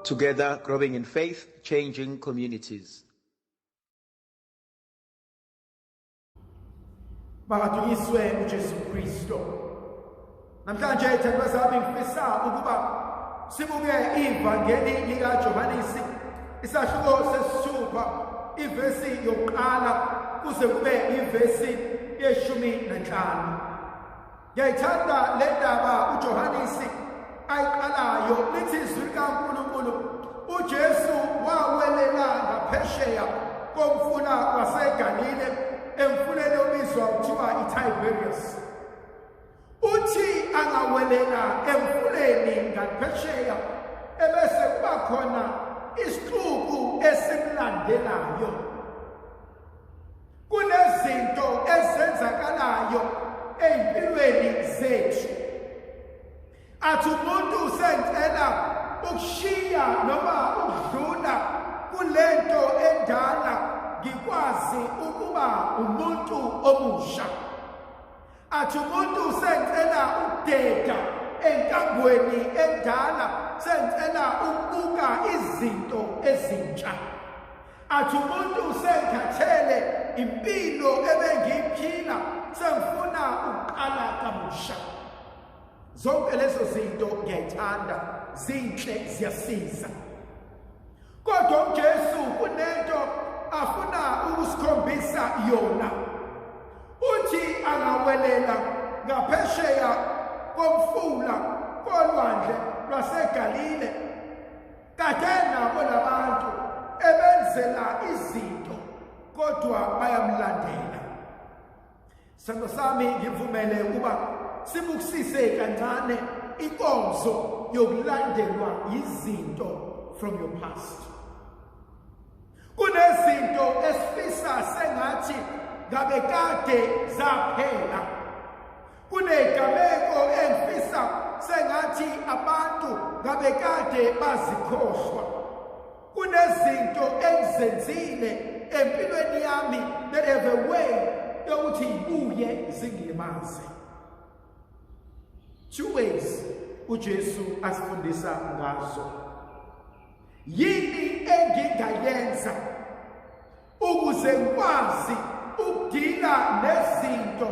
Together, growing in faith, changing communities. Makadunyiswe uJesu Kristo. Namhlanje thandwa zami ngifisa ukuba sibuke ivangeli lika Johannesi isahluko sesithupha ivesi yokuqala kuze kube ivesi ye-15. Ngiyayithanda le ndaba uJohannesi ayiqalayo lithi izwi likaNkulunkulu uJesu wawelela ngaphesheya komfula waseGalile emfuleni obizwa kuthiwa iTiberias. Uthi angawelela emfuleni ngaphesheya ebese kuba khona isixuku esimlandelayo. Kunezinto ezenzakalayo empilweni zethu. Athi umuntu usengcela ukushiya noma ukudlula kulento endala ngikwazi ukuba umuntu omusha. Athi umuntu usengcela ukudeda enkambweni endala sengcela ukubuka izinto ezintsha. Athi umuntu usengikhathele impilo ebengiyiphila sengifuna ukuqala kabusha. Zonke lezo zinto ngiyayithanda, zinhle, ziyasiza. Kodwa uJesu kunento afuna ukusikhombisa yona. Uthi angawelela ngaphesheya komfula kolwandle lwaseGalile. Kade nabo labantu ebenzela izinto kodwa bayamlandela. Sando sami ngivumele ukuba sibukisise kancane inkonzo yokulandelwa izinto from your past. Kunezinto esifisa sengathi ngabe kade zaphela. Kunegameko engifisa sengathi abantu ngabe kade bazikhohlwa. Kunezinto engizenzile empilweni yami that have a way yokuthi ibuye zingilimaze. Two ways uJesu asifundisa ngazo. Yini engingayenza ukuze ngikwazi ukudila nezinto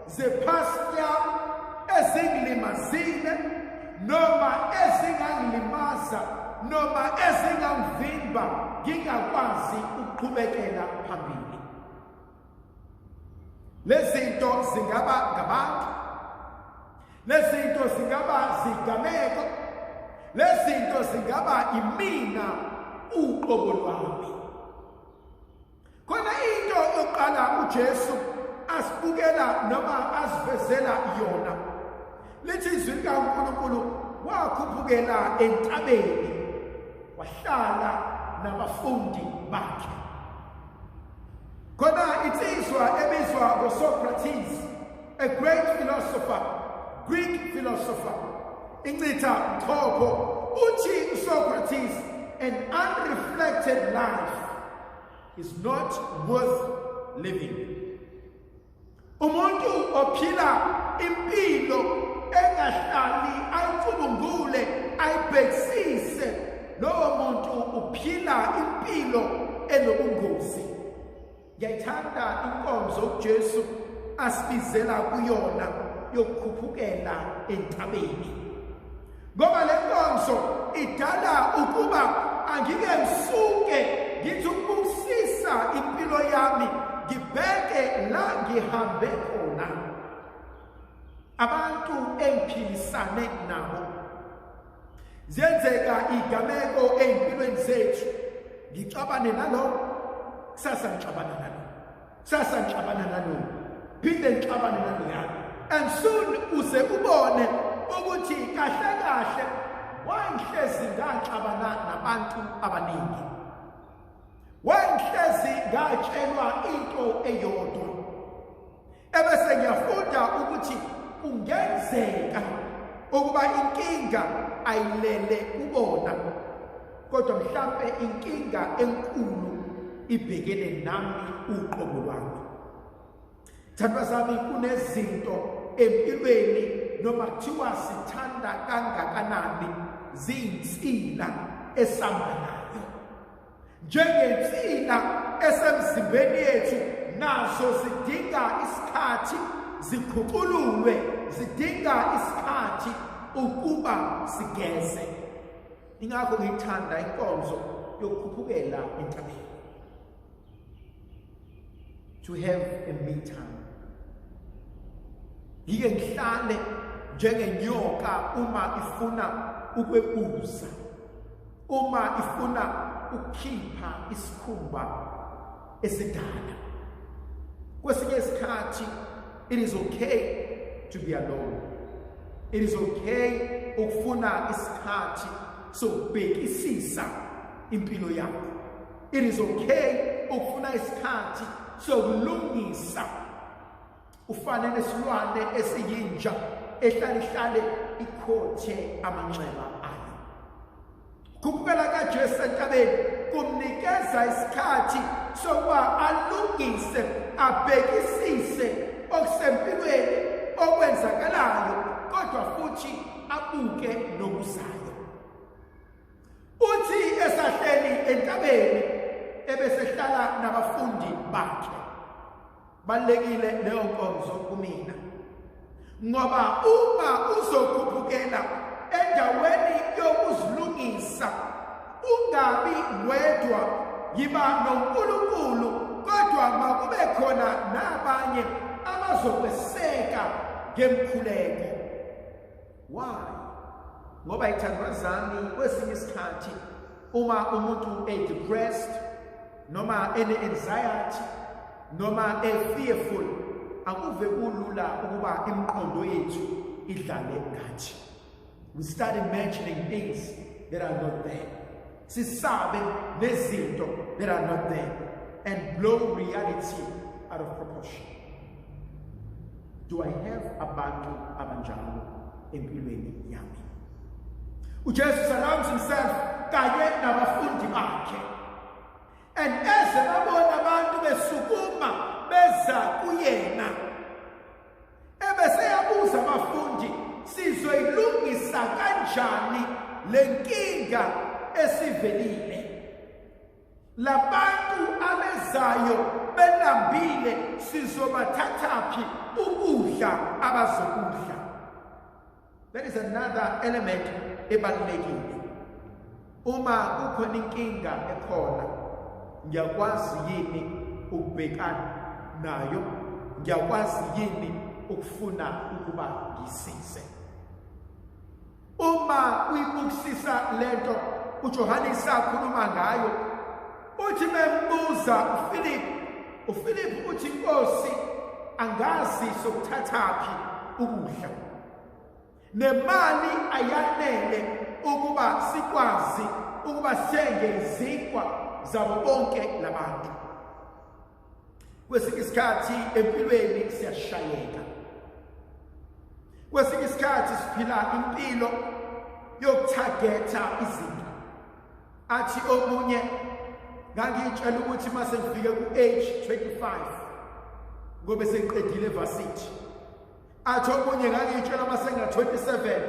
zepast yami ezingilimazile noma ezingangilimaza noma ezingangivimba ngingakwazi ukuqhubekela phambili. Lezinto zingaba ngabantu, lezinto zingaba zigameko, lezinto zingaba imina uqobo lwami. Khona into yokuqala uJesu asibukela noma asivezela yona. Lithi izwi likaNkulunkulu wakhuphukela entabeni wahlala nabafundi bakhe. Khona insizwa ebizwa ngoSocrates, a great philosopher, Greek philosopher, incitha Mthoko, uthi uSocrates, an unreflected life is not worth living. Umuntu ophila impilo engahlali ayicubungule ayibhekisise, lowo muntu uphila impilo enobungozi. Ngiyayithanda inkonzo uJesu asibizela kuyona yokukhuphukela entabeni. Ngoba le nkonzo idala ukuba angike ngisuke ngithi ukubusisa impilo yami ngibheke la ngihambe khona. Abantu engiphilisane nabo ziyenzeka igameko empilweni zethu, ngixabane nalo, kusasa ngixabana nalo, kusasa ngixabana nalo, phinde ngixabane nalo. And soon uze ubone ukuthi kahle kahle wangihlezi ngaxabana nabantu abaningi. Wangihlezi ngatshelwa into eyodwa. Ebese ngiyafunda ukuthi kungenzeka ukuba inkinga ayilele ubona, kodwa mhlambe inkinga enkulu ibhekene nami uqobo lwami. Thandwa zami, kunezinto empilweni noma kuthiwa sithanda kangakanani ziyinsila esambanayo. Njengensila esemzimbeni yethu nazo zidinga isikhathi zikhucululwe, zidinga isikhathi ukuba sigeze. Ingakho ngithanda inkonzo yokukhuphukela entabeni. To have a me time. Yike ngihlale njengenyoka uma ifuna ukwebuza, uma ifuna ukukhipha isikhumba esidala. Kwesinye isikhathi, it is okay to be alone. It is okay ukufuna isikhathi sokubhekisisa impilo yakho. It is okay ukufuna isikhathi sokulungisa. Ufane nesilwane esiyinja ehlale ikhothe amanxeba ayo. Kukubela kaJesu entabeni kumnikeza isikhathi sokuba alungise, abhekisise okusempilweni, okwenzakalayo, kodwa futhi abuke nokuzayo. Uthi esahleli entabeni ebesehlala nabafundi bakhe. Balekile leyo nkonzo kumina, ngoba uma uzokhuphukela endaweni yokuzilungisa, ungabi wedwa, yiba noNkulunkulu, kodwa makube khona nabanye abazokweseka ngemkhuleko. Why? Ngoba ithandazani kwesinye isikhathi uma umuntu depressed, noma ene-anxiety, noma fearful, akuve kulula ukuba imiqondo yethu idlale ngathi. We start imagining things that are not there. Sisabe nezinto that are not there and blow reality out of proportion. Do I have abantu abanjalo empilweni yami? uJesu surrounds himself kanye nabafundi bakhe. And eze babona abantu besukuma beza kuyena, ebese yabuza abafundi, sizoyilungisa kanjani lenkinga esivelile? Labantu abezayo belambile, sizobathathaphi ukudla abazokudla? That is another element ebalulekile. Uma kukhona inkinga ekhona, ngiyakwazi yini ukubhekana nayo? Ngiyakwazi yini ukufuna ukuba ngisize? Uma uyibukisisa lento uJohannes akhuluma ngayo, uthi membuza uFilip uthi Nkosi, angazi sokuthathaphi ukudla, nemali ayanele ukuba sikwazi ukuba senge izikwa zabo bonke labantu. Kwesinye isikhathi empilweni siyashayeka. Kwesinye isikhathi siphila impilo yokutargeta izinto. Athi omunye ngangitshela ukuthi mase ngifike ku-age 25 ngobe sengiqedile evarsity. Athi omunye ngangitshela mase ngina-27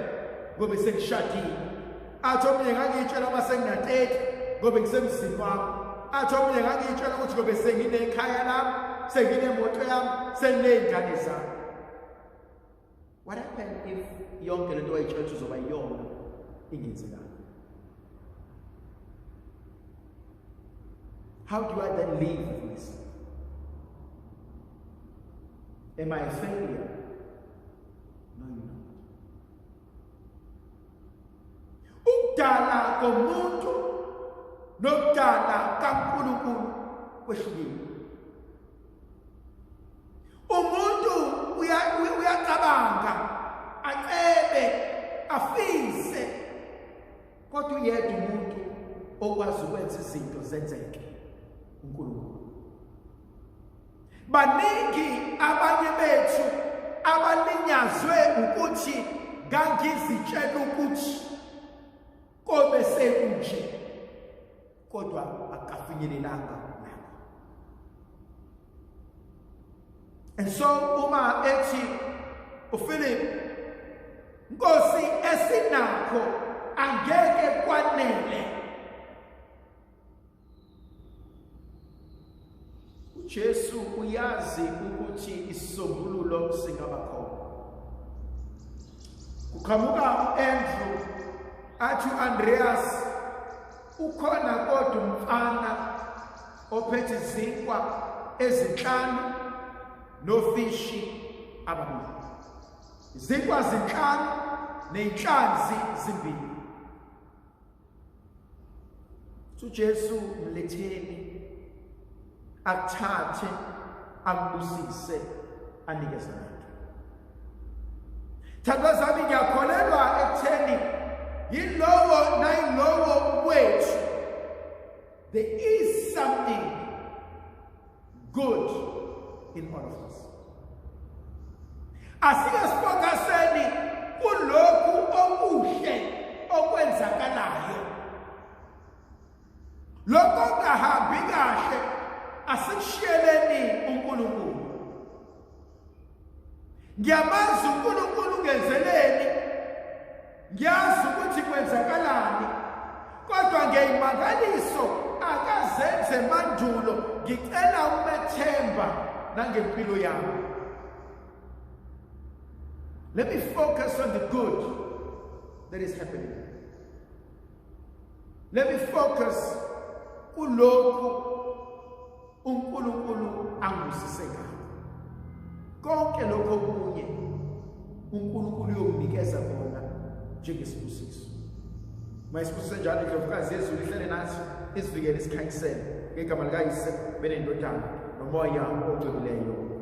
ngobe sengishadile. Athi omunye ngangitshela mase ngina-30 ngobe ngisemzini wami. Athi omunye ngangitshela ukuthi ngobe senginekhaya lami, senginemoto yami, senginey'ngane zami. What happened if yonke lento wayitshela ukuthi uzoba yiyona ingenzekanga? How do I then live with this? Am I a failure? No, you're not. Ukudala komuntu nokudala kaNkulunkulu kwehlukile. Umuntu uyacabanga, acebe, afise, kodwa uyedwa umuntu okwazi ukwenza izinto zenzeke, uNkulunkulu. Baningi abanye bethu abalinyazwe ukuthi ngangizitshela ukuthi kobe sekunje, kodwa akafinyelelanga lapho. And so uma ethi uPhilip, Nkosi, esinakho angeke kwanele. uJesu uyazi ukuthi isisombululo singaba khona. Kuqhamuka uAndrew athi uAndreas ukhona kodwa umfana ophethe izinkwa ezinhlanu nofishi ababili. Izinkwa zinhlanu nenhlanzi zimbili. uJesu mletheni akuthathe ambusise anikeze abantu. Thandwa zami ngiyakholelwa ekutheni yilowo nayilowo wethu there is something good in all of us. Asike sifokaseni kulokhu okuhle okwenzakalayo. Lokho kungahambi kahle asikushiyeleni uNkulunkulu. Ngiyamazi uNkulunkulu ungenzeleni, ngiyazi ukuthi kwenzakalani, kodwa ngeyimangaliso akazenze mandulo ngicela umethemba nangempilo yami. Let me focus on the good that is happening. Let me focus kulokhu uNkulunkulu angusise ngakho. Konke lokho okunye uNkulunkulu uyokunikeza kona njengesibusiso. Mayisibusiso njalo indlovukazi yezulu ihlele nathi isivikele isikhanyisele ngegama likaYise benendodana nomoya ogcweleyo.